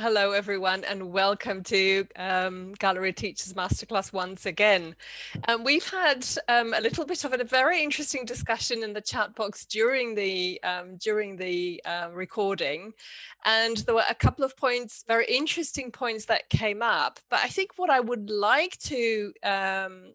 Hello, everyone, and welcome to Gallery Teachers Masterclass once again. We've had a little bit of a very interesting discussion in the chat box during the recording, and there were a couple of points, very interesting points that came up. But I think what I would like to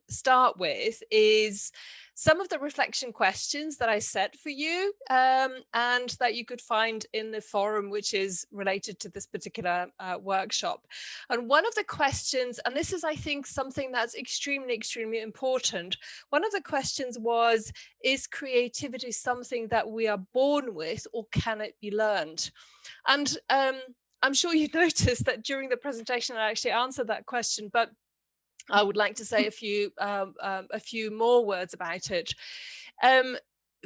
start with is some of the reflection questions that I set for you and that you could find in the forum, which is related to this particular workshop. And one of the questions, and this is, I think, something that's extremely, extremely important. One of the questions was, is creativity something that we are born with, or can it be learned? And I'm sure you noticed that during the presentation, I actually answered that question, but I would like to say a few more words about it.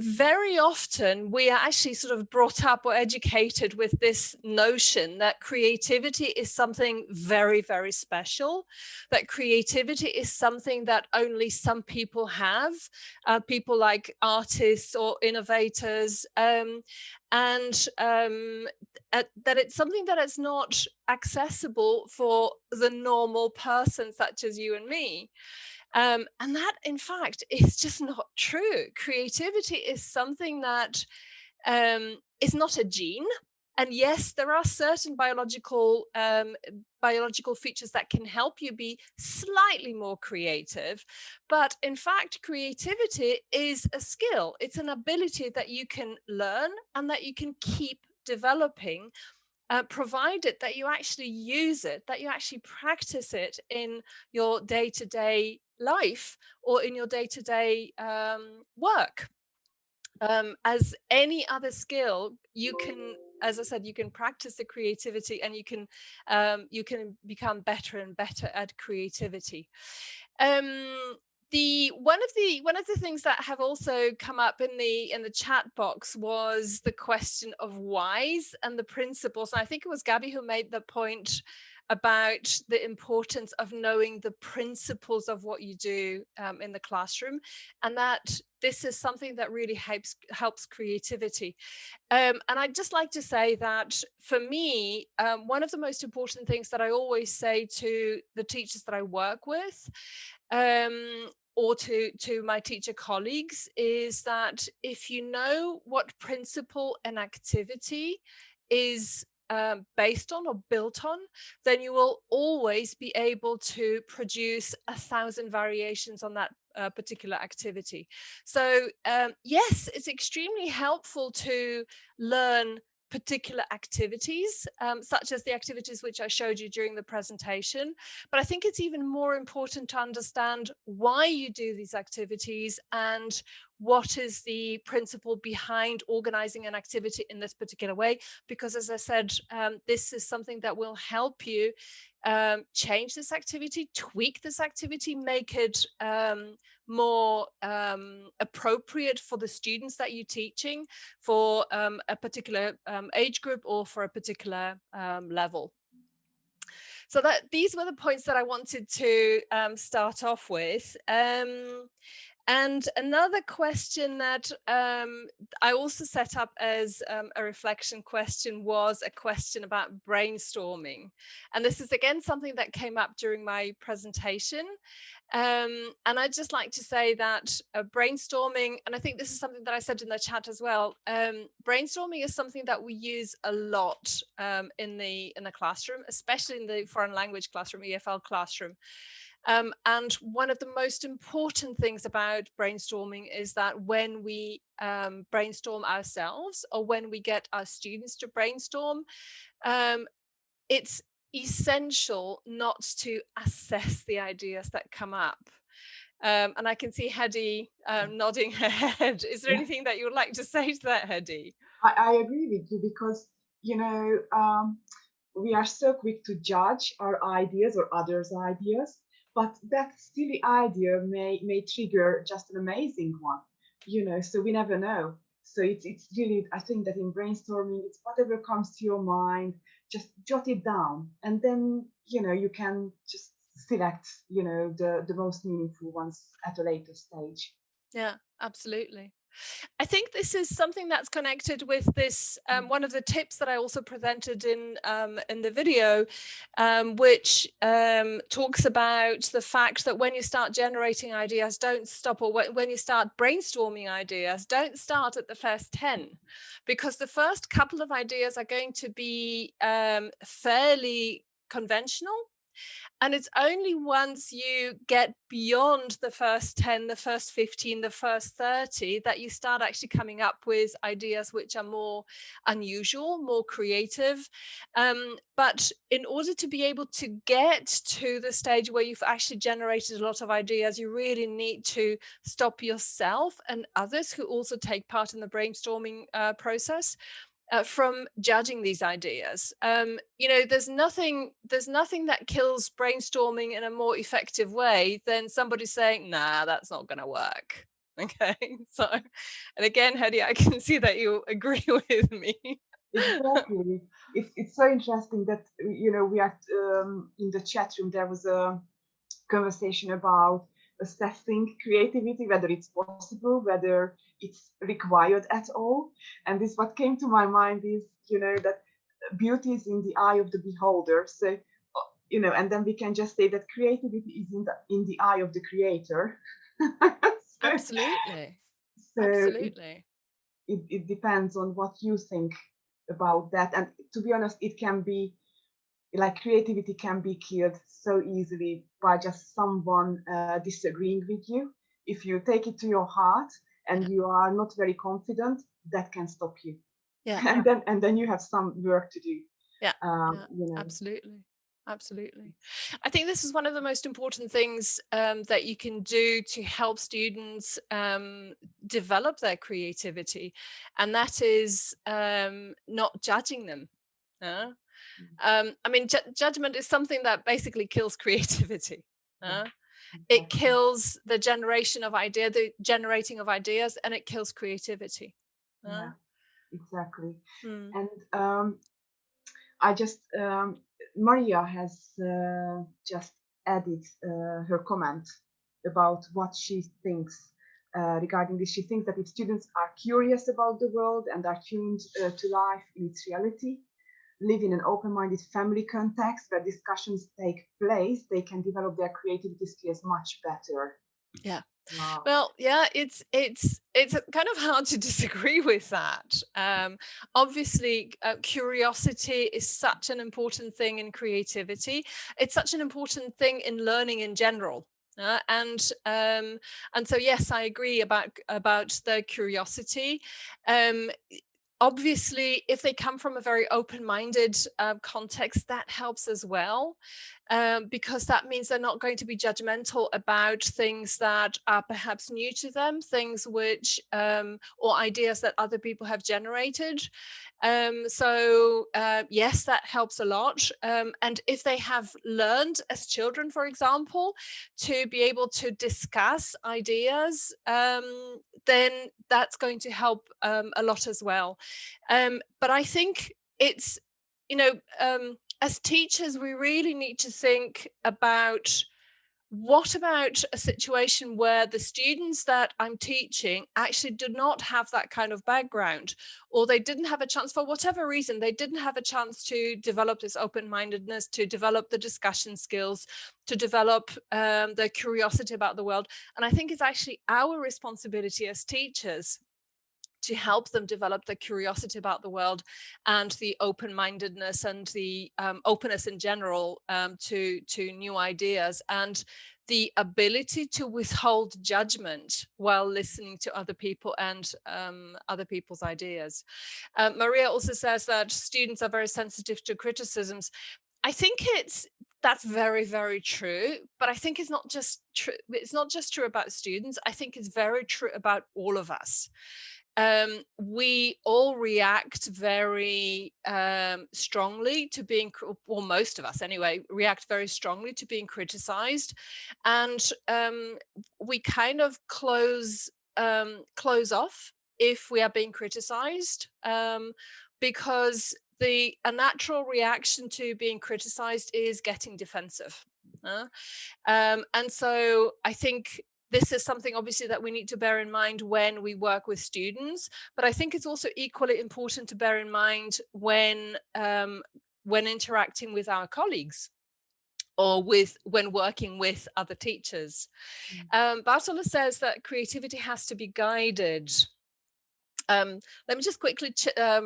Very often we are actually sort of brought up or educated with this notion that creativity is something very, very special, that creativity is something that only some people have, people like artists or innovators, that it's something that is not accessible for the normal person such as you and me. And that, in fact, is just not true. Creativity is something that is not a gene. And yes, there are certain biological features that can help you be slightly more creative. But in fact, creativity is a skill. It's an ability that you can learn and that you can keep developing, provided that you actually use it, that you actually practice it in your day-to-day life or in your day-to-day work. As any other skill, you can, as I said, you can practice the creativity, and you can become better and better at creativity. One of the things that have also come up in the chat box was the question of whys and the principles. And I think it was Gabby who made the point about the importance of knowing the principles of what you do in the classroom, and that this is something that really helps creativity. And I'd just like to say that for me, one of the most important things that I always say to the teachers that I work with, or to my teacher colleagues, is that if you know what principle an activity is based on or built on, then you will always be able to produce 1,000 variations on that particular activity. So yes, it's extremely helpful to learn particular activities, such as the activities which I showed you during the presentation. But I think it's even more important to understand why you do these activities and what is the principle behind organizing an activity in this particular way. Because as I said, this is something that will help you change this activity, tweak this activity, make it more appropriate for the students that you're teaching, for a particular age group or for a particular level. So these were the points that I wanted to start off with. And another question that I also set up as a reflection question was a question about brainstorming. And this is again something that came up during my presentation. And I'd just like to say that brainstorming, and I think this is something that I said in the chat as well, brainstorming is something that we use a lot in the classroom, especially in the foreign language classroom, EFL classroom. And one of the most important things about brainstorming is that when we brainstorm ourselves, or when we get our students to brainstorm, it's essential not to assess the ideas that come up. And I can see Hedy nodding her head. Is there Yeah, anything that you would like to say to that, Hedy? I agree with you because, you know, we are so quick to judge our ideas or others' ideas, but that silly idea may trigger just an amazing one, so we never know. So it's really, I think that in brainstorming, it's whatever comes to your mind, just jot it down, and then, you can just select, the most meaningful ones at a later stage. Yeah, absolutely. I think this is something that's connected with this one of the tips that I also presented in the video, which talks about the fact that when you start generating ideas, don't stop, or when you start brainstorming ideas, don't start at the first 10, because the first couple of ideas are going to be fairly conventional. And it's only once you get beyond the first 10, the first 15, the first 30 that you start actually coming up with ideas which are more unusual, more creative. But in order to be able to get to the stage where you've actually generated a lot of ideas, you really need to stop yourself and others who also take part in the brainstorming process from judging these ideas. There's nothing that kills brainstorming in a more effective way than somebody saying, "Nah, that's not going to work." Okay, so, and again, Hedy, I can see that you agree with me. Exactly. It's so interesting that we are in the chat room. There was a conversation about assessing creativity, whether it's possible, whether it's required at all. And this what came to my mind is that beauty is in the eye of the beholder. So and then we can just say that creativity is in the eye of the creator. so, Absolutely, so absolutely. it depends on what you think about that. And to be honest, it can be like creativity can be killed so easily by just someone disagreeing with you. If you take it to your heart and Yeah, you are not very confident, that can stop you. yeah, And then you have some work to do. yeah, Um, yeah. you know, Absolutely. Absolutely. I think this is one of the most important things that you can do to help students develop their creativity, and that is not judging them. uh, I mean, judgment is something that basically kills creativity. yeah, It exactly. kills the generating of ideas, and it kills creativity. Yeah, exactly. Hmm. And I just Maria has just added her comment about what she thinks regarding this. She thinks that if students are curious about the world and are tuned to life in its reality, live in an open-minded family context where discussions take place, they can develop their creativity skills much better. Yeah. Wow. Well, yeah, it's kind of hard to disagree with that. Obviously, curiosity is such an important thing in creativity. It's such an important thing in learning in general. And so yes, I agree about the curiosity. Um, Obviously, if they come from a very open-minded context, that helps as well, because that means they're not going to be judgmental about things that are perhaps new to them, things which or ideas that other people have generated. So yes, that helps a lot. And if they have learned as children, for example, to be able to discuss ideas, then that's going to help a lot as well. But I think it's, you know, as teachers, we really need to think about, what about a situation where the students that I'm teaching actually do not have that kind of background, or they didn't have a chance, for whatever reason, they didn't have a chance to develop this open-mindedness, to develop the discussion skills, to develop the curiosity about the world. And I think it's actually our responsibility as teachers to help them develop the curiosity about the world and the open-mindedness and the openness in general to new ideas, and the ability to withhold judgment while listening to other people and other people's ideas. Maria also says that students are very sensitive to criticisms. I think that's very, very true, but I think it's not just true. It's not just true about students. I think it's very true about all of us. We all react very strongly to being, or most of us anyway, react very strongly to being criticized, and we kind of close off if we are being criticized, because a natural reaction to being criticized is getting defensive. And so I think this is something obviously that we need to bear in mind when we work with students, but I think it's also equally important to bear in mind when interacting with our colleagues or when working with other teachers. Bartola says that creativity has to be guided. Let me just quickly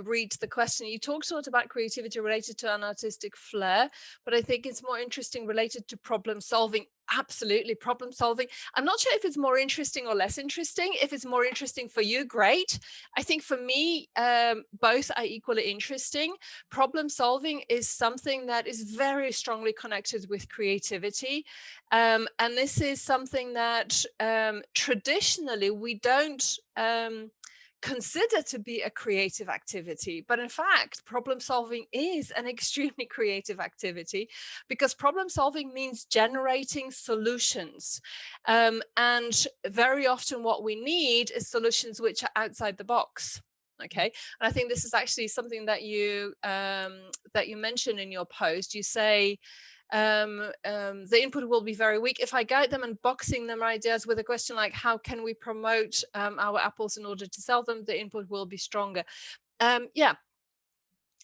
read the question. You talked a lot about creativity related to an artistic flair, but I think it's more interesting related to problem solving. Absolutely, problem solving. I'm not sure if it's more interesting or less interesting. If it's more interesting for you, great. I think for me, both are equally interesting. Problem solving is something that is very strongly connected with creativity. And this is something that traditionally we don't consider to be a creative activity. But in fact, problem solving is an extremely creative activity, because problem solving means generating solutions. And very often what we need is solutions which are outside the box. Okay, and I think this is actually something that you mention in your post. You say the input will be very weak if I guide them and boxing them ideas with a question like, how can we promote our apples in order to sell them? The input will be stronger. Yeah,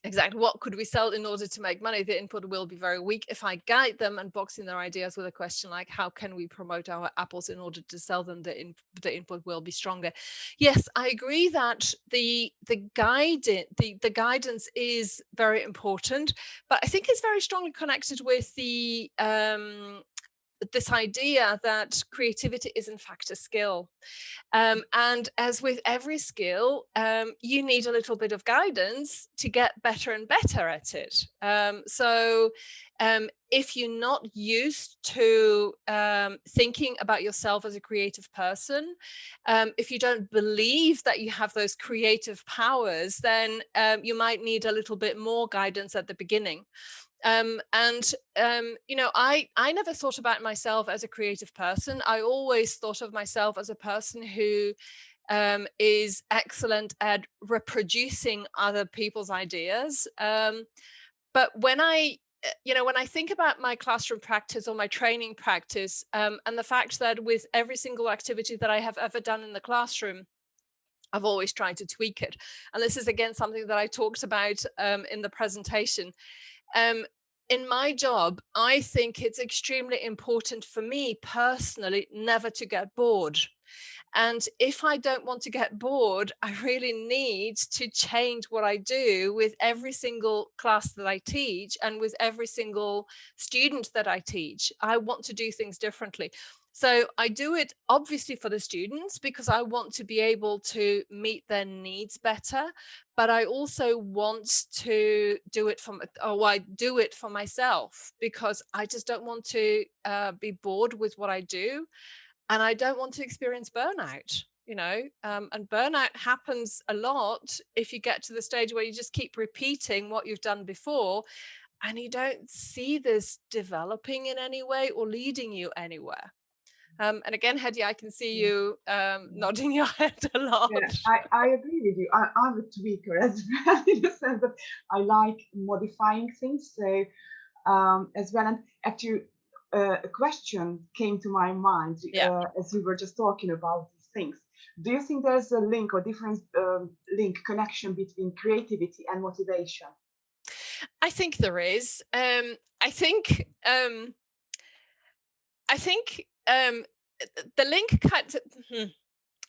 exactly. What could we sell in order to make money? The input will be very weak if I guide them and boxing their ideas with a question like, how can we promote our apples in order to sell them? The input will be stronger. Yes, I agree that the guidance is very important, but I think it's very strongly connected with the this idea that creativity is in fact a skill. And as with every skill, you need a little bit of guidance to get better and better at it. So if you're not used to thinking about yourself as a creative person, if you don't believe that you have those creative powers, then you might need a little bit more guidance at the beginning. You know, I never thought about myself as a creative person. I always thought of myself as a person who is excellent at reproducing other people's ideas. But when when I think about my classroom practice or my training practice, and the fact that with every single activity that I have ever done in the classroom, I've always tried to tweak it. And this is again something that I talked about in the presentation. In my job, I think it's extremely important for me personally never to get bored. And if I don't want to get bored, I really need to change what I do with every single class that I teach and with every single student that I teach. I want to do things differently. So I do it obviously for the students because I want to be able to meet their needs better, but I also want to do it I do it for myself because I just don't want to be bored with what I do, and I don't want to experience burnout. And burnout happens a lot if you get to the stage where you just keep repeating what you've done before, and you don't see this developing in any way or leading you anywhere. And again, Hedy, I can see you nodding your head a lot. Yeah, I agree with you. I'm a tweaker as well, in the sense that I like modifying things. So as well, and actually, a question came to my mind as we were just talking about these things. Do you think there's a link or different connection between creativity and motivation? I think there is. I think the link kind of,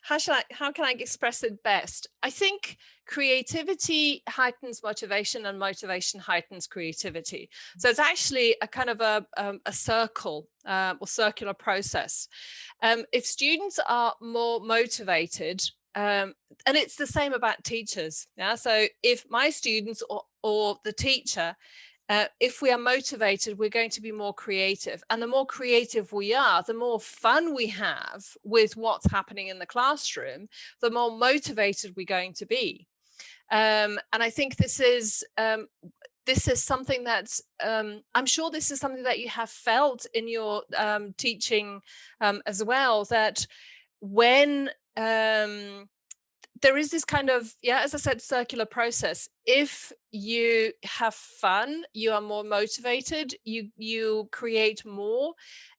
how can I express it best? I think creativity heightens motivation and motivation heightens creativity. So it's actually a kind of a circle or circular process. If students are more motivated, and it's the same about teachers. Yeah. So if my students or the teacher, if we are motivated, we're going to be more creative. And the more creative we are, the more fun we have with what's happening in the classroom, the more motivated we're going to be. And I think this is something that's, I'm sure this is something that you have felt in your teaching as well, that when there is this kind of, yeah, as I said, circular process. If you have fun, you are more motivated, you create more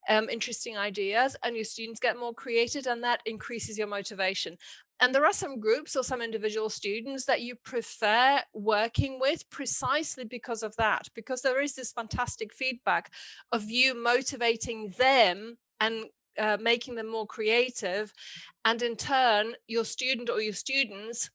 interesting ideas, and your students get more creative, and that increases your motivation. And there are some groups or some individual students that you prefer working with precisely because of that, because there is this fantastic feedback of you motivating them and making them more creative, and in turn your student or your students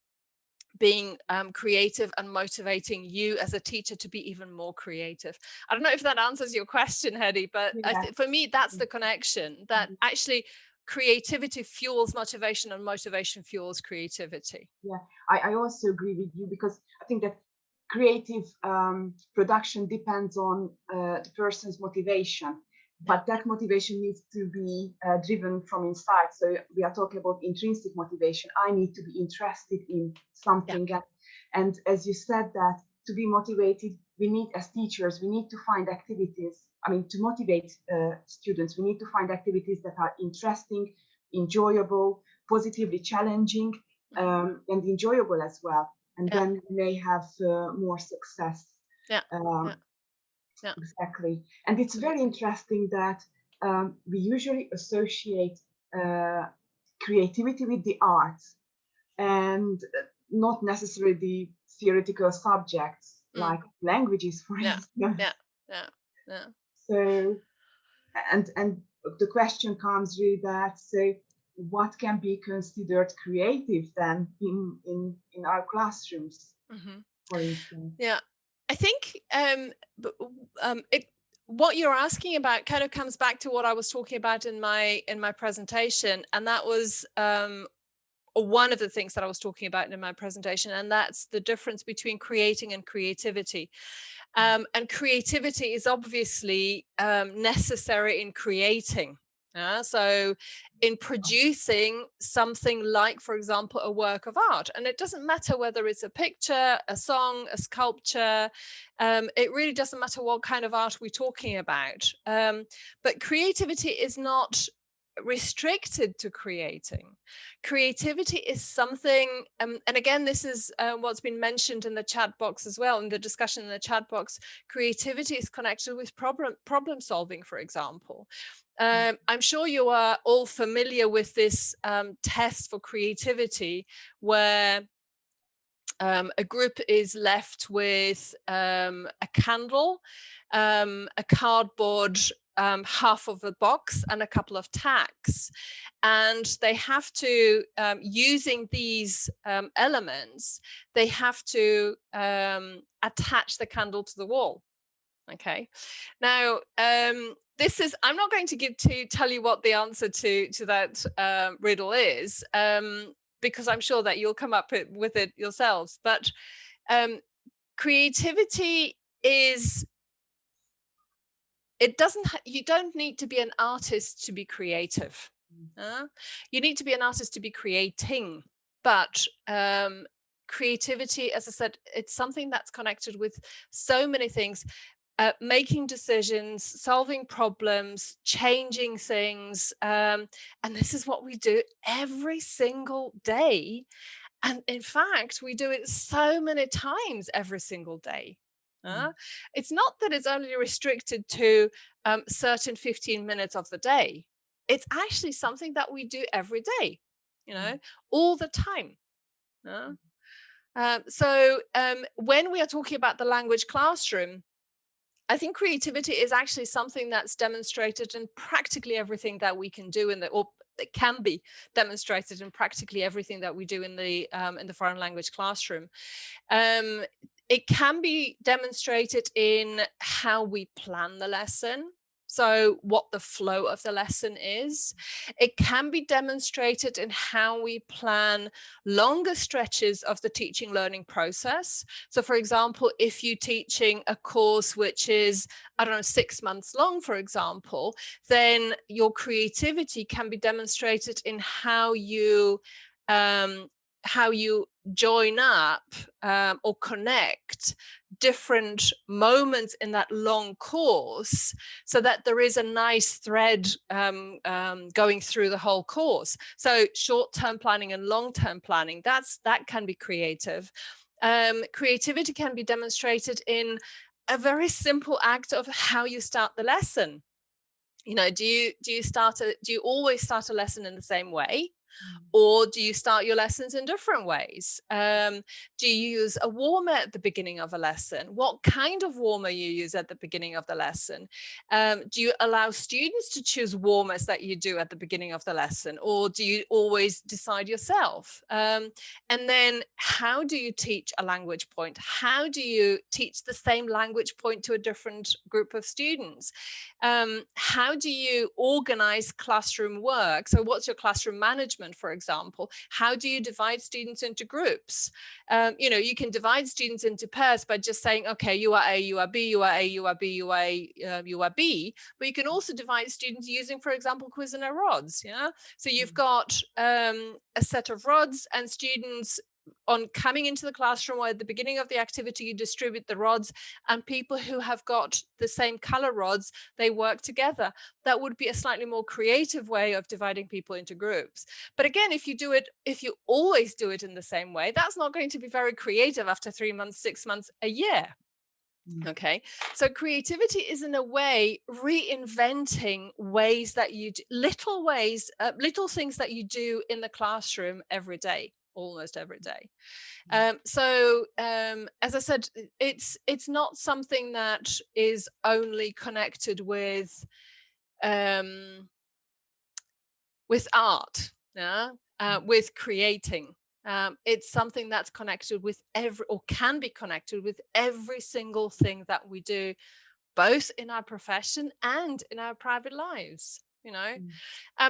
being creative and motivating you as a teacher to be even more creative. I don't know if that answers your question, Hedy, but Yeah. for me, that's the connection, that actually creativity fuels motivation and motivation fuels creativity. Yeah, I also agree with you, because I think that creative production depends on the person's motivation, but that motivation needs to be driven from inside. So we are talking about intrinsic motivation. I need to be interested in something. Yeah. And as you said, that to be motivated, we need, as teachers, we need to find activities. I mean, to motivate students, we need to find activities that are interesting, enjoyable, positively challenging, and enjoyable as well. And Yeah. then we may have more success. Yeah. Um, Yeah. Yeah. Exactly. And it's very interesting that we usually associate creativity with the arts, and not necessarily the theoretical subjects like languages, for Yeah. instance. Yeah. Yeah. Yeah. So, and the question comes really that, so what can be considered creative then in our classrooms, for instance? Yeah, I think what you're asking about kind of comes back to what I was talking about in my presentation, and that was one of the things that I was talking about in my presentation, and that's the difference between creating and creativity. And creativity is obviously necessary in creating. So in producing something like, for example, a work of art, and it doesn't matter whether it's a picture, a song, a sculpture, it really doesn't matter what kind of art we're talking about. But creativity is not restricted to creating. Creativity is something, and again, this is what's been mentioned in the chat box as well, in the discussion in the chat box. Creativity is connected with problem solving, for example. I'm sure you are all familiar with this test for creativity, where a group is left with a candle, a cardboard half of a box, and a couple of tacks. And they have to, using these elements, they have to attach the candle to the wall. Okay. Now, this is, I'm not going to tell you what the answer to that riddle is, because I'm sure that you'll come up with it yourselves. But creativity is, it doesn't, you don't need to be an artist to be creative. You need to be an artist to be creating. But creativity, as I said, it's something that's connected with so many things. Making decisions, solving problems, changing things. And this is what we do every single day. And in fact, we do it so many times every single day. It's not that it's only restricted to certain 15 minutes of the day. It's actually something that we do every day, all the time. So when we are talking about the language classroom, I think creativity is actually something that's demonstrated in practically everything that we can do or it can be demonstrated in practically everything that we do in the foreign language classroom. It can be demonstrated in how we plan the lesson. So what the flow of the lesson is. It can be demonstrated in how we plan longer stretches of the teaching learning process. So for example, if you're teaching a course which is, I don't know, 6 months long, for example, then your creativity can be demonstrated in how you join up or connect different moments in that long course so that there is a nice thread going through the whole course. So short-term planning and long-term planning, that can be creative. Creativity can be demonstrated in a very simple act of how you start the lesson. You know, do you always start a lesson in the same way? Or do you start your lessons in different ways? Do you use a warmer at the beginning of a lesson? What kind of warmer you use at the beginning of the lesson? Do you allow students to choose warmers that you do at the beginning of the lesson? Or do you always decide yourself? And then how do you teach a language point? How do you teach the same language point to a different group of students? How do you organize classroom work? So what's your classroom management, for example? How do you divide students into groups? You know, you can divide students into pairs by just saying, okay, you are A, you are B, you are A, you are B, you are A, you are B. But you can also divide students using, for example, Cuisenaire rods. Yeah. So you've got a set of rods, and students on coming into the classroom or at the beginning of the activity, you distribute the rods, and people who have got the same color rods, they work together. That would be a slightly more creative way of dividing people into groups. But again, if you always do it in the same way, that's not going to be very creative after 3 months, 6 months, a year. Okay, so creativity is in a way reinventing ways that you do, little things that you do in the classroom every day, almost every day. As I said, it's not something that is only connected with art, yeah, with creating. It's something that's connected with can be connected with every single thing that we do, both in our profession and in our private lives. You know,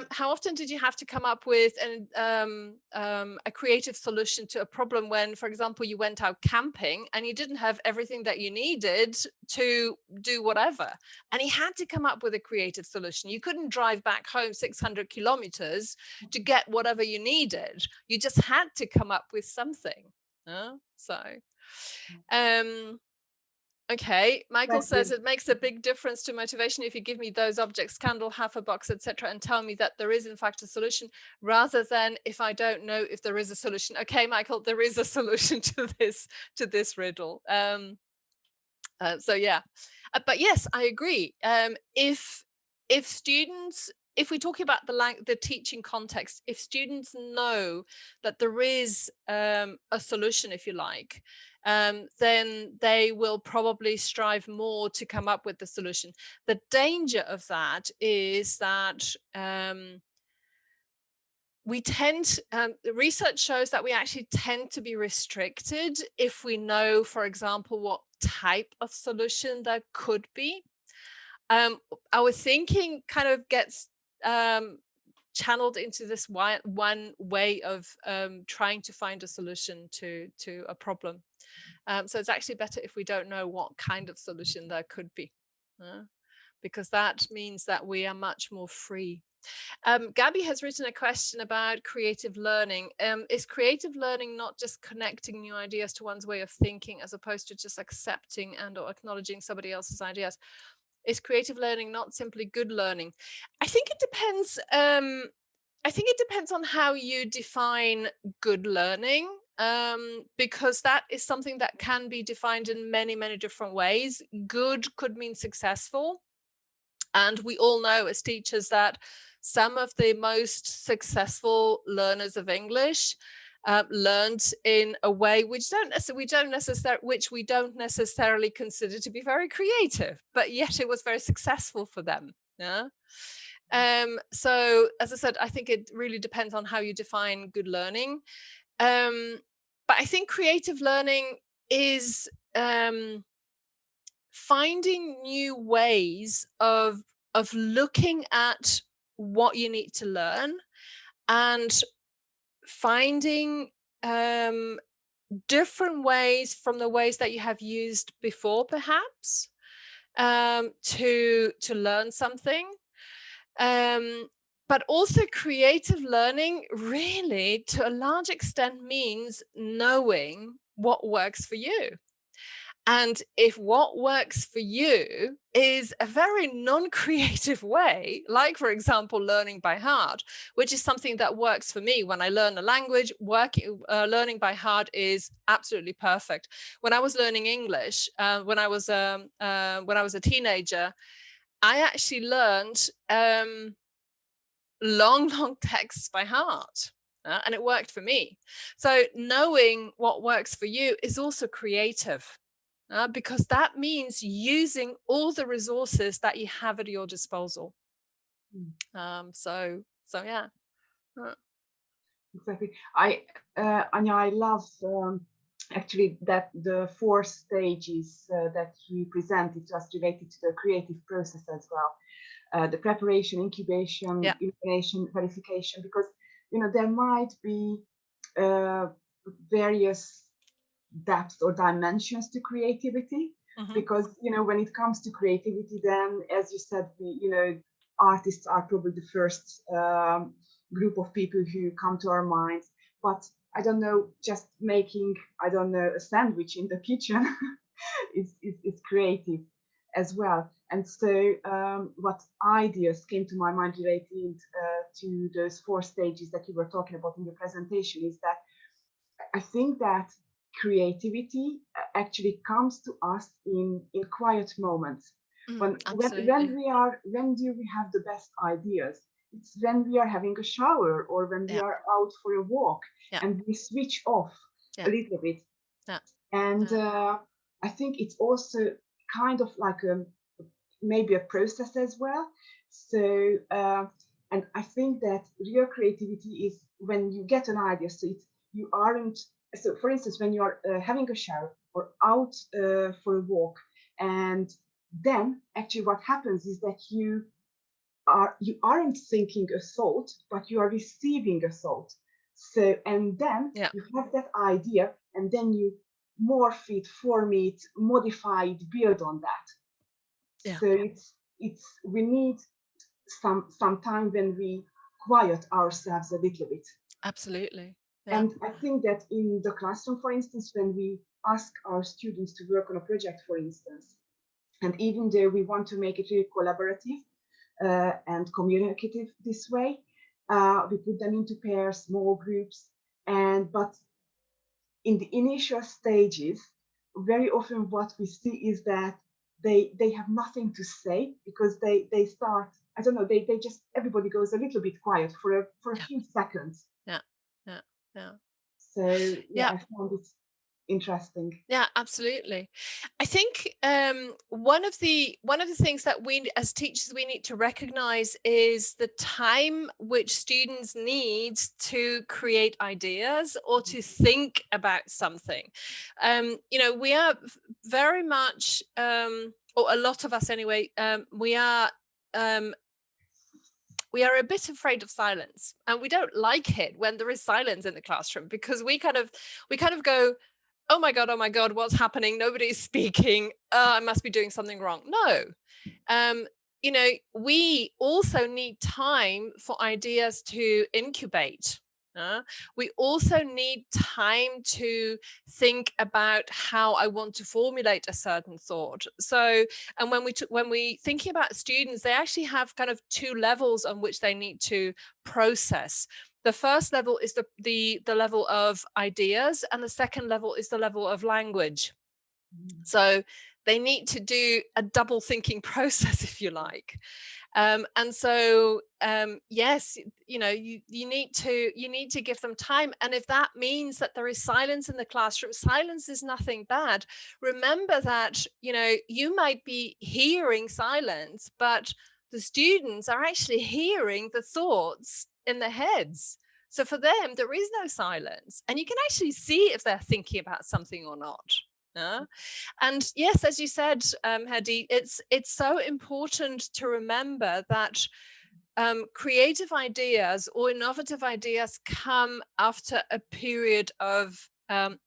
how often did you have to come up with a creative solution to a problem when, for example, you went out camping and you didn't have everything that you needed to do whatever, and you had to come up with a creative solution? You couldn't drive back home 600 kilometers to get whatever you needed. You just had to come up with something. Okay, Michael says it makes a big difference to motivation if you give me those objects, candle, half a box, etc., and tell me that there is in fact a solution, rather than if I don't know if there is a solution. Okay, Michael, there is a solution to this riddle. So yeah, but yes, I agree. If students, if we talk about the teaching context, if students know that there is a solution, if you like, then they will probably strive more to come up with the solution. The danger of that is that we tend, the research shows that we actually tend to be restricted if we know, for example, what type of solution there could be. Our thinking kind of gets channeled into this one way of trying to find a solution to a problem. So it's actually better if we don't know what kind of solution there could be, because that means that we are much more free. Gabby has written a question about creative learning. Is creative learning not just connecting new ideas to one's way of thinking, as opposed to just accepting and or acknowledging somebody else's ideas? Is creative learning not simply good learning? I think it depends. I think it depends on how you define good learning, because that is something that can be defined in many, many different ways. Good could mean successful. And we all know as teachers that some of the most successful learners of English learned in a way which we don't necessarily consider to be very creative, but yet it was very successful for them. Yeah. So as I said, I think it really depends on how you define good learning. But I think creative learning is finding new ways of looking at what you need to learn, and finding different ways from the ways that you have used before, perhaps, to learn something. But also creative learning really, to a large extent, means knowing what works for you. And if what works for you is a very non-creative way, like, for example, learning by heart, which is something that works for me when I learn a language, learning by heart is absolutely perfect. When I was learning English, when I was a teenager, I actually learned long texts by heart. And it worked for me. So knowing what works for you is also creative, because that means using all the resources that you have at your disposal. So yeah. Exactly. Anya, I love actually that the 4 stages that you presented to us related to the creative process as well. The preparation, incubation, Yeah. illumination, verification, because there might be various depths or dimensions to creativity. Because when it comes to creativity, then as you said, artists are probably the first group of people who come to our minds. But I don't know, just making, I don't know, a sandwich in the kitchen is creative as well. And so what ideas came to my mind related to those 4 stages that you were talking about in your presentation is that I think that creativity actually comes to us in quiet moments. When do we have the best ideas? It's when we are having a shower or when we are out for a walk and we switch off a little bit. And I think it's also kind of like maybe a process as well. So and I think that real creativity is when you get an idea. So you aren't. So for instance, when you are having a shower or out for a walk, and then actually what happens is that you aren't thinking a thought, but you are receiving a thought. So and then you have that idea, and then you morph it, form it, modify it, build on that. So it's we need some time when we quiet ourselves a little bit. Absolutely. And I think that in the classroom, for instance, when we ask our students to work on a project, for instance, and even though we want to make it really collaborative and communicative this way, we put them into pairs, small groups, but in the initial stages, very often what we see is that they have nothing to say because they start, I don't know, they just, everybody goes a little bit quiet for a few seconds. So I found it interesting. Yeah, absolutely. I think one of the things that we as teachers we need to recognize is the time which students need to create ideas or to think about something. We are very much, or a lot of us anyway, we are a bit afraid of silence, and we don't like it when there is silence in the classroom, because we kind of go, oh my god, what's happening? Nobody's speaking. I must be doing something wrong. No. We also need time for ideas to incubate. We also need time to think about how I want to formulate a certain thought. So, and when we thinking about students, they actually have kind of 2 levels on which they need to process. The first level is the level of ideas, and the second level is the level of language. So they need to do a double thinking process, if you like. And so yes, you need to give them time. And if that means that there is silence in the classroom, silence is nothing bad. Remember that you might be hearing silence, but the students are actually hearing the thoughts in their heads. So for them, there is no silence, and you can actually see if they're thinking about something or not. And yes, as you said, Hedy, it's so important to remember that creative ideas or innovative ideas come after a period of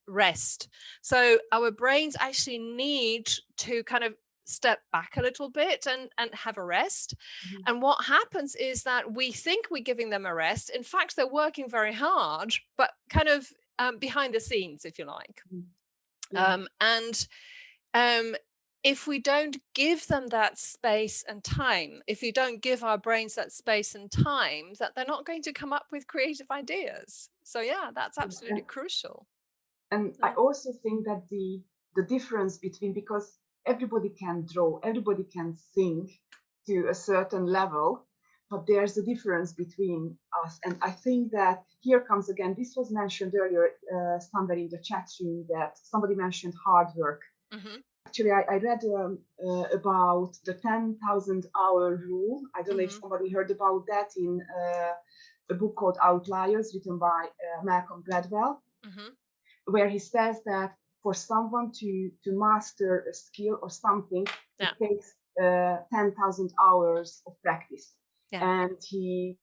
rest. So our brains actually need to kind of step back a little bit and have a rest. Mhm. And what happens is that we think we're giving them a rest. In fact, they're working very hard, but kind of behind the scenes, if you like. Mhm. Yeah. And um, if we don't give them that space and time, if we don't give our brains that space and time, that they're not going to come up with creative ideas. So yeah, that's absolutely crucial. And I Yeah. also think that the difference between, because everybody can draw, everybody can sing to a certain level, but there's a difference between us. And I think that here comes again, this was mentioned earlier somewhere in the chat room, that somebody mentioned hard work. Hmm. Actually, I read about the 10,000 hour rule. I don't know if Hmm. somebody heard about that in a book called Outliers, written by Malcolm Gladwell, Hmm. where he says that for someone to master a skill or something, Yeah. it takes 10,000 hours of practice. Yeah. And he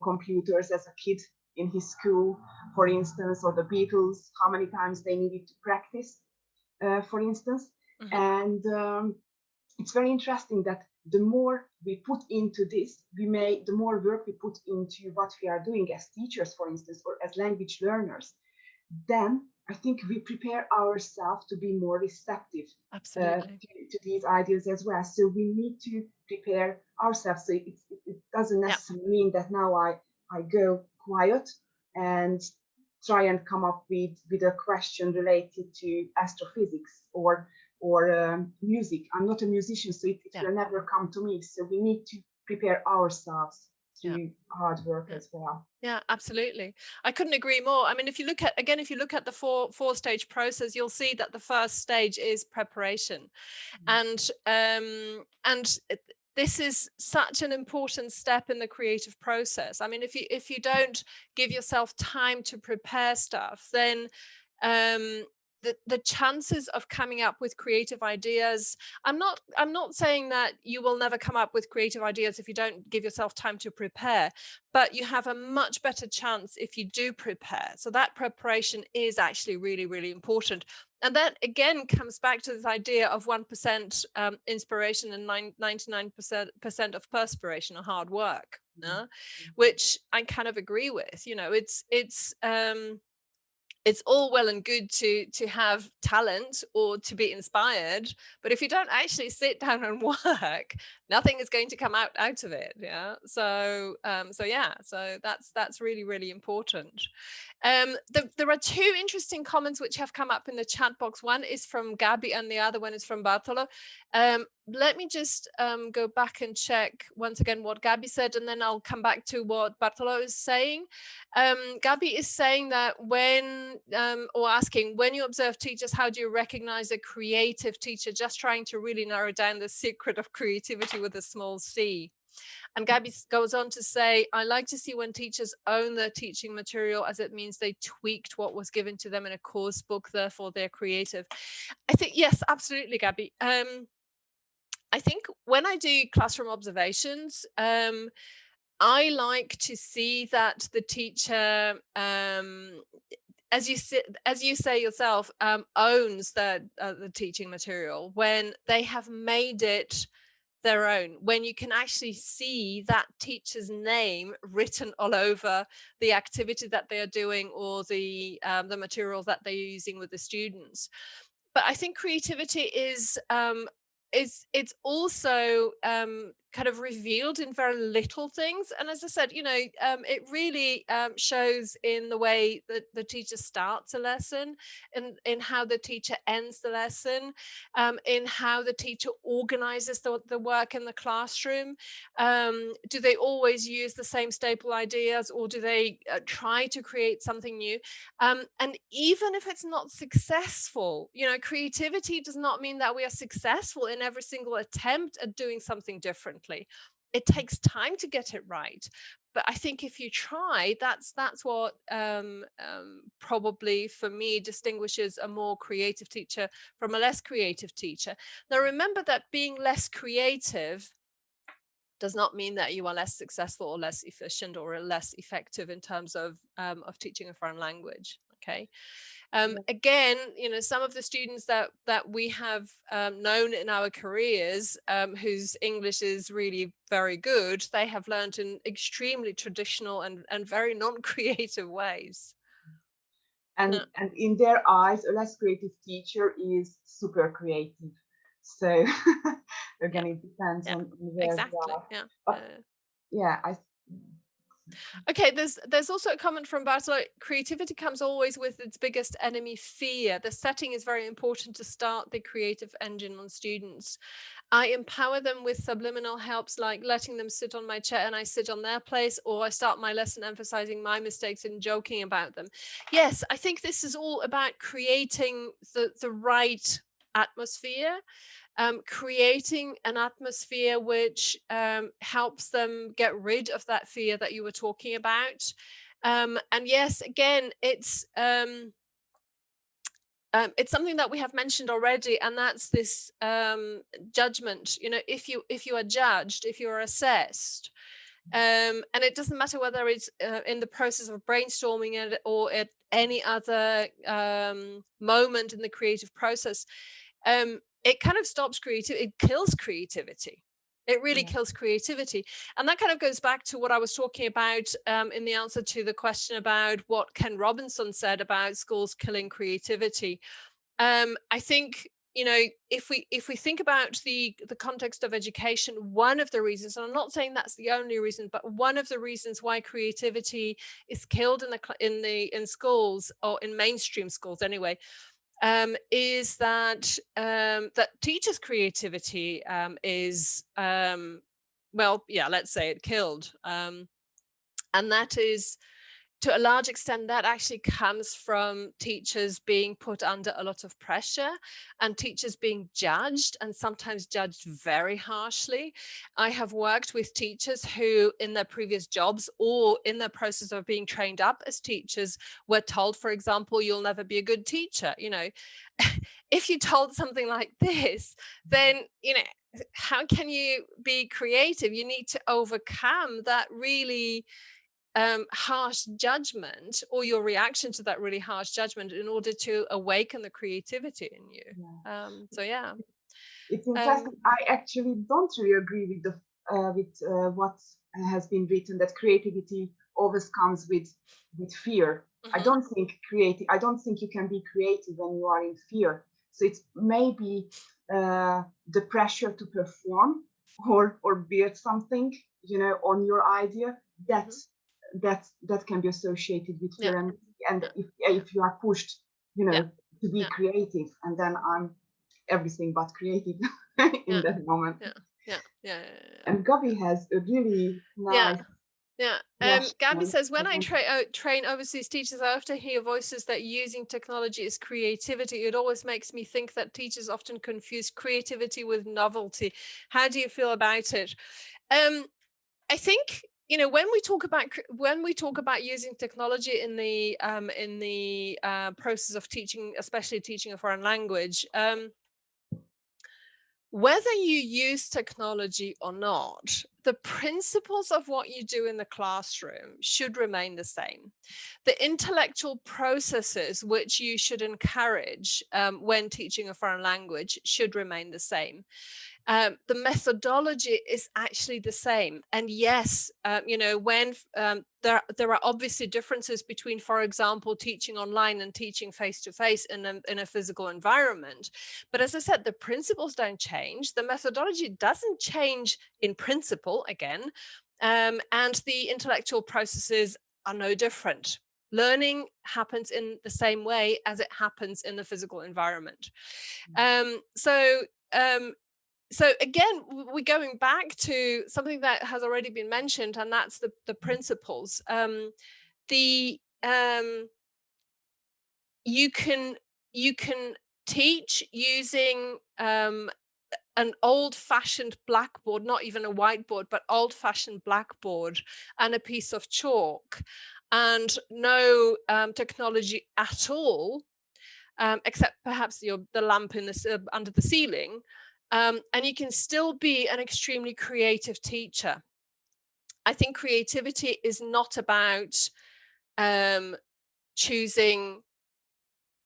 computers as a kid in his school, for instance, or the Beatles, how many times they needed to practice, for instance. Hmm. And it's very interesting that the more we put into this, the more work we put into what we are doing as teachers, for instance, or as language learners, then I think we prepare ourselves to be more receptive Absolutely. to these ideas as well. So we need to prepare ourselves. So it doesn't Yeah. necessarily mean that now I go quiet and try and come up with a question related to astrophysics or music. I'm not a musician, so it Yeah. will never come to me. So we need to prepare ourselves Yeah. to hard work Yeah. as well. Yeah, absolutely. I couldn't agree more. I mean, if you look at again, if you look at the four stage process, you'll see that the first stage is preparation, and this is such an important step in the creative process. I mean, if you don't give yourself time to prepare stuff, then um the chances of coming up with creative ideas, I'm not saying that you will never come up with creative ideas if you don't give yourself time to prepare, but you have a much better chance if you do prepare. So that preparation is actually really, really important. And that again comes back to this idea of 1% inspiration and 99% of perspiration or hard work, which I kind of agree with. It's all well and good to have talent or to be inspired, but if you don't actually sit down and work, nothing is going to come out of it. Yeah. So that's really, really important. There are two interesting comments which have come up in the chat box. One is from Gabby and the other one is from Bartolo. Let me just go back and check once again what Gabby said, and then I'll come back to what Bartolo is saying. Gabby is saying that or asking, when you observe teachers, how do you recognize a creative teacher? Just trying to really narrow down the secret of creativity with a small c. And Gabby goes on to say, I like to see when teachers own their teaching material, as it means they tweaked what was given to them in a course book, therefore they're creative. I think, yes, absolutely, Gabby. I think when I do classroom observations, I like to see that the teacher, as you say yourself, owns the teaching material when they have made it their own, when you can actually see that teacher's name written all over the activity that they are doing or the material that they're using with the students. But I think creativity is it's also kind of revealed in very little things. And as I said, it really shows in the way that the teacher starts a lesson, in how the teacher ends the lesson, in how the teacher organizes the work in the classroom. Do they always use the same staple ideas, or do they try to create something new? And even if it's not successful, creativity does not mean that we are successful in every single attempt at doing something differently. It takes time to get it right. But I think if you try, that's what probably for me distinguishes a more creative teacher from a less creative teacher. Now, remember that being less creative does not mean that you are less successful or less efficient or less effective in terms of teaching a foreign language. Okay. Yeah. Again, some of the students that we have known in our careers, whose English is really very good, they have learned in extremely traditional and very non-creative ways. And in their eyes, a less creative teacher is super creative. So again, it depends Yeah, on where they exactly. are. Yeah. But yeah, Okay, there's also a comment from Bartolo. Creativity comes always with its biggest enemy, fear. The setting is very important to start the creative engine on students. I empower them with subliminal helps, like letting them sit on my chair and I sit on their place, or I start my lesson emphasizing my mistakes and joking about them. Yes, I think this is all about creating the right atmosphere. Creating an atmosphere which helps them get rid of that fear that you were talking about. And yes, again, it's something that we have mentioned already, and that's this judgment. If you are judged, if you are assessed, and it doesn't matter whether it's in the process of brainstorming it or at any other moment in the creative process, it kind of stops creativity. It kills creativity. It really yeah, kills creativity. And that kind of goes back to what I was talking about in the answer to the question about what Ken Robinson said about schools killing creativity. I think, if we think about the context of education, one of the reasons, and I'm not saying that's the only reason, but one of the reasons why creativity is killed in schools, or in mainstream schools anyway, is that teachers' creativity is well, yeah, let's say it killed, and that is, to a large extent, that actually comes from teachers being put under a lot of pressure, and teachers being judged, and sometimes judged very harshly. I have worked with teachers who, in their previous jobs or in the process of being trained up as teachers, were told, for example, you'll never be a good teacher. If you told something like this, then how can you be creative? You need to overcome that really harsh judgment, or your reaction to that really harsh judgment, in order to awaken the creativity in you. yeah. So yeah. It's um, interesting. I actually don't really agree with the with what has been written, that creativity always comes with fear. I mhm, don't think creative. I don't think you can be creative when you are in fear. So it's maybe the pressure to perform or build something, on your idea, that mhm. that can be associated with Yeah, fear. And yeah, if you are pushed, yeah, to be yeah, creative, and then I'm everything but creative in yeah, that moment. yeah, yeah, yeah, yeah, And Gabi has a really yeah, nice yeah. Gabby question. says, when I train overseas teachers, I often hear voices that using technology is creativity. It always makes me think that teachers often confuse creativity with novelty. How do you feel about it? I think, when we talk about using technology in the process of teaching, especially teaching a foreign language, whether you use technology or not, the principles of what you do in the classroom should remain the same. The intellectual processes which you should encourage when teaching a foreign language should remain the same. The methodology is actually the same. And yes, when there are obviously differences between, for example, teaching online and teaching face to face in a physical environment. But as I said, the principles don't change. The methodology doesn't change in principle, again, and the intellectual processes are no different. Learning happens in the same way as it happens in the physical environment. Um, so um, so again, we're going back to something that has already been mentioned, and that's the principles. The You can teach using an old-fashioned blackboard, not even a whiteboard, but old-fashioned blackboard and a piece of chalk, and no technology at all, except perhaps the lamp under the ceiling, and you can still be an extremely creative teacher. I think creativity is not about choosing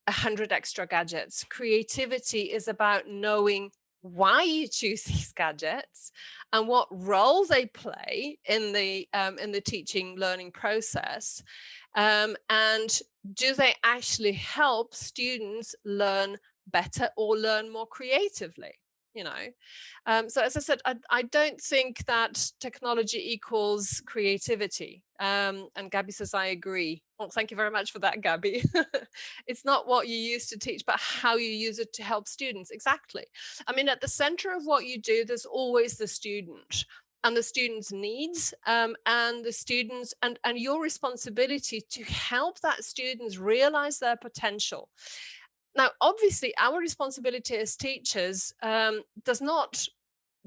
100 extra gadgets. Creativity is about knowing why you choose these gadgets and what role they play in the teaching learning process, and do they actually help students learn better or learn more creatively, you know. So as I said, I don't think that technology equals creativity. And Gabby says, I agree. Well, thank you very much for that, Gabby. It's not what you use to teach, but how you use it to help students. Exactly. I mean, at the center of what you do, there's always the student and the student's needs, and the students and your responsibility to help that students realize their potential. Now, obviously, our responsibility as teachers does not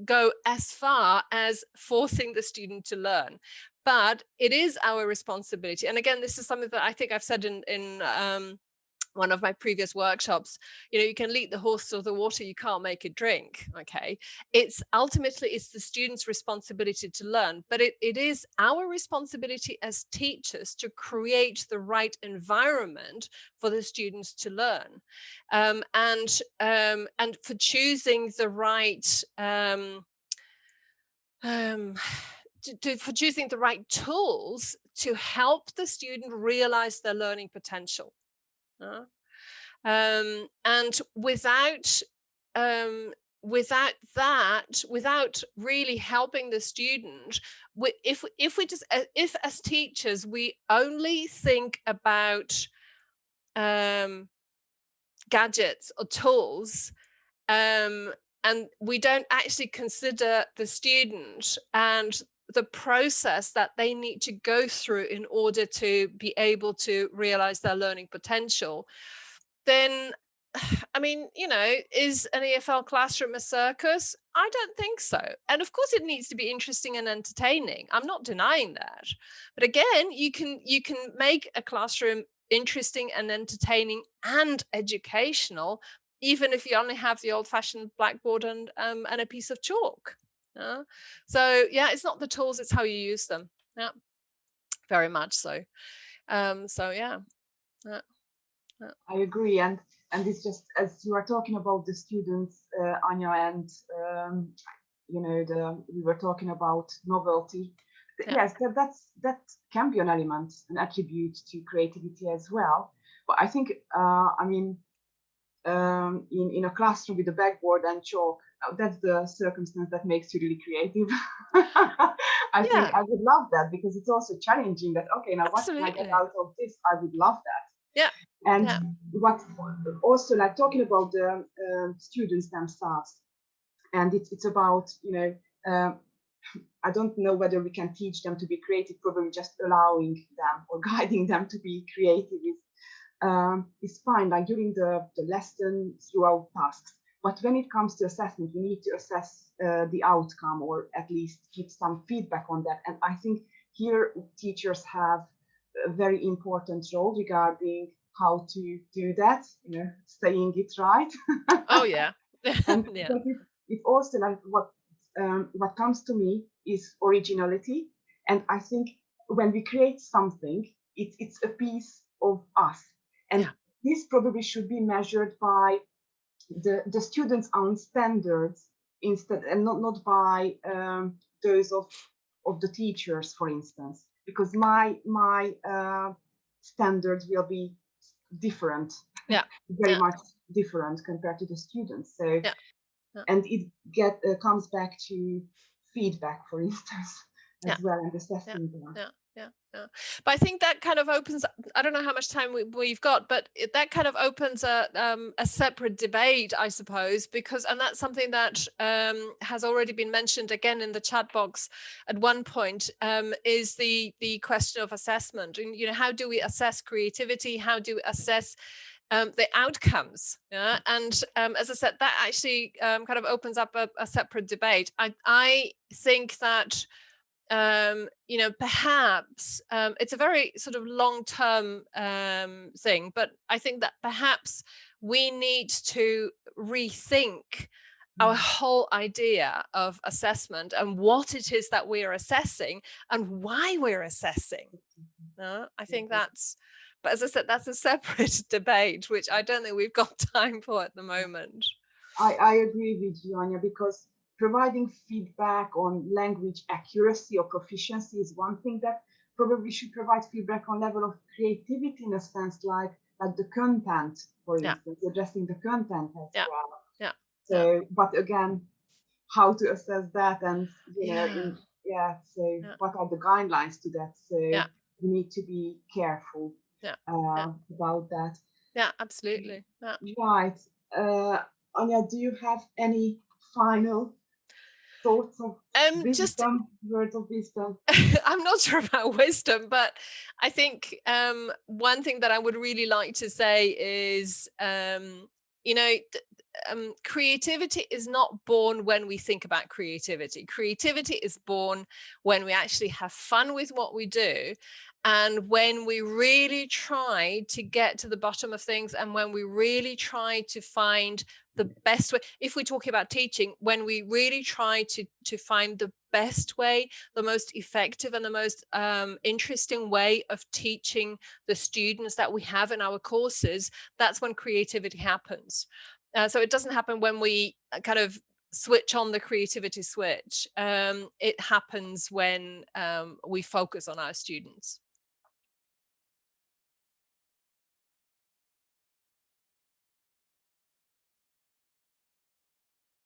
go as far as forcing the student to learn, but it is our responsibility. And again, this is something that I think I've said in one of my previous workshops. You know, you can lead the horse to the water, you can't make it drink. Okay, it's ultimately it's the student's responsibility to learn, but it is our responsibility as teachers to create the right environment for the students to learn, and for choosing the right for choosing the right tools to help the student realize their learning potential. And without that, without really helping the student, if as teachers we only think about gadgets or tools, and we don't actually consider the student and the process that they need to go through in order to be able to realize their learning potential, then I mean, you know, is an EFL classroom a circus? I don't think so. And of course it needs to be interesting and entertaining. I'm not denying that. But again, you can make a classroom interesting and entertaining and educational, even if you only have the old-fashioned blackboard and a piece of chalk. So yeah, it's not the tools, it's how you use them. Yeah, very much so. So yeah. Yeah. I agree, and it's just as you are talking about the students, Anya, and we were talking about novelty. Yeah. Yes, that can be an element, an attribute to creativity as well. But I think, in a classroom with a backboard and chalk, that's the circumstance that makes you really creative. I think Yeah. I would love that, because it's also challenging. That okay, now what can I get Absolutely. out of this? I would love that. Yeah. And Yeah. what also, like, talking about the students themselves, and it's about, I don't know whether we can teach them to be creative. Probably just allowing them or guiding them to be creative is fine, like during the lesson, throughout tasks. But when it comes to assessment, we need to assess the outcome, or at least give some feedback on that. And I think here teachers have a very important role regarding how to do that, saying it right. Oh yeah. And Yeah. but it also, like, what comes to me is originality. And I think when we create something, it's a piece of us. And Yeah. this probably should be measured by the students' own standards, instead, and not by those of the teachers, for instance, because my standards will be different, Yeah. very Yeah. much different compared to the students. So, Yeah. Yeah. and it comes back to feedback, for instance, Yeah. as well, and Yeah. assessing them. Yeah. Yeah. Yeah. But I think that kind of opens. I don't know how much time we've got, but that kind of opens a separate debate, I suppose, because and that's something that has already been mentioned again in the chat box at one point. Is the question of assessment, and how do we assess creativity? How do we assess the outcomes? Yeah, and as I said, that actually kind of opens up a separate debate. I think that perhaps it's a very sort of long-term thing, but I think that perhaps we need to rethink our whole idea of assessment and what it is that we're assessing and why we're assessing. I think But as I said, that's a separate debate, which I don't think we've got time for at the moment. I agree with you, Anya, because providing feedback on language accuracy or proficiency is one thing that probably should provide feedback on level of creativity in a sense, like the content, for Yeah, instance, addressing the content as yeah, well. yeah, yeah, So, but again, how to assess that, and yeah, so yeah, what are the guidelines to that? So yeah, we need to be careful yeah, yeah, about that. yeah, absolutely. Yeah. Right. Uh, Anya, do you have any final thoughts of Just wisdom, words of wisdom? I'm not sure about wisdom, but I think one thing that I would really like to say is, you know, creativity is not born when we think about creativity. Creativity is born when we actually have fun with what we do. And when we really try to get to the bottom of things, and when we really try to find the best way, if we're talking about teaching, when we really try to find the best way, the most effective and the most interesting way of teaching the students that we have in our courses, that's when creativity happens. So it doesn't happen when we kind of switch on the creativity switch. It happens when we focus on our students.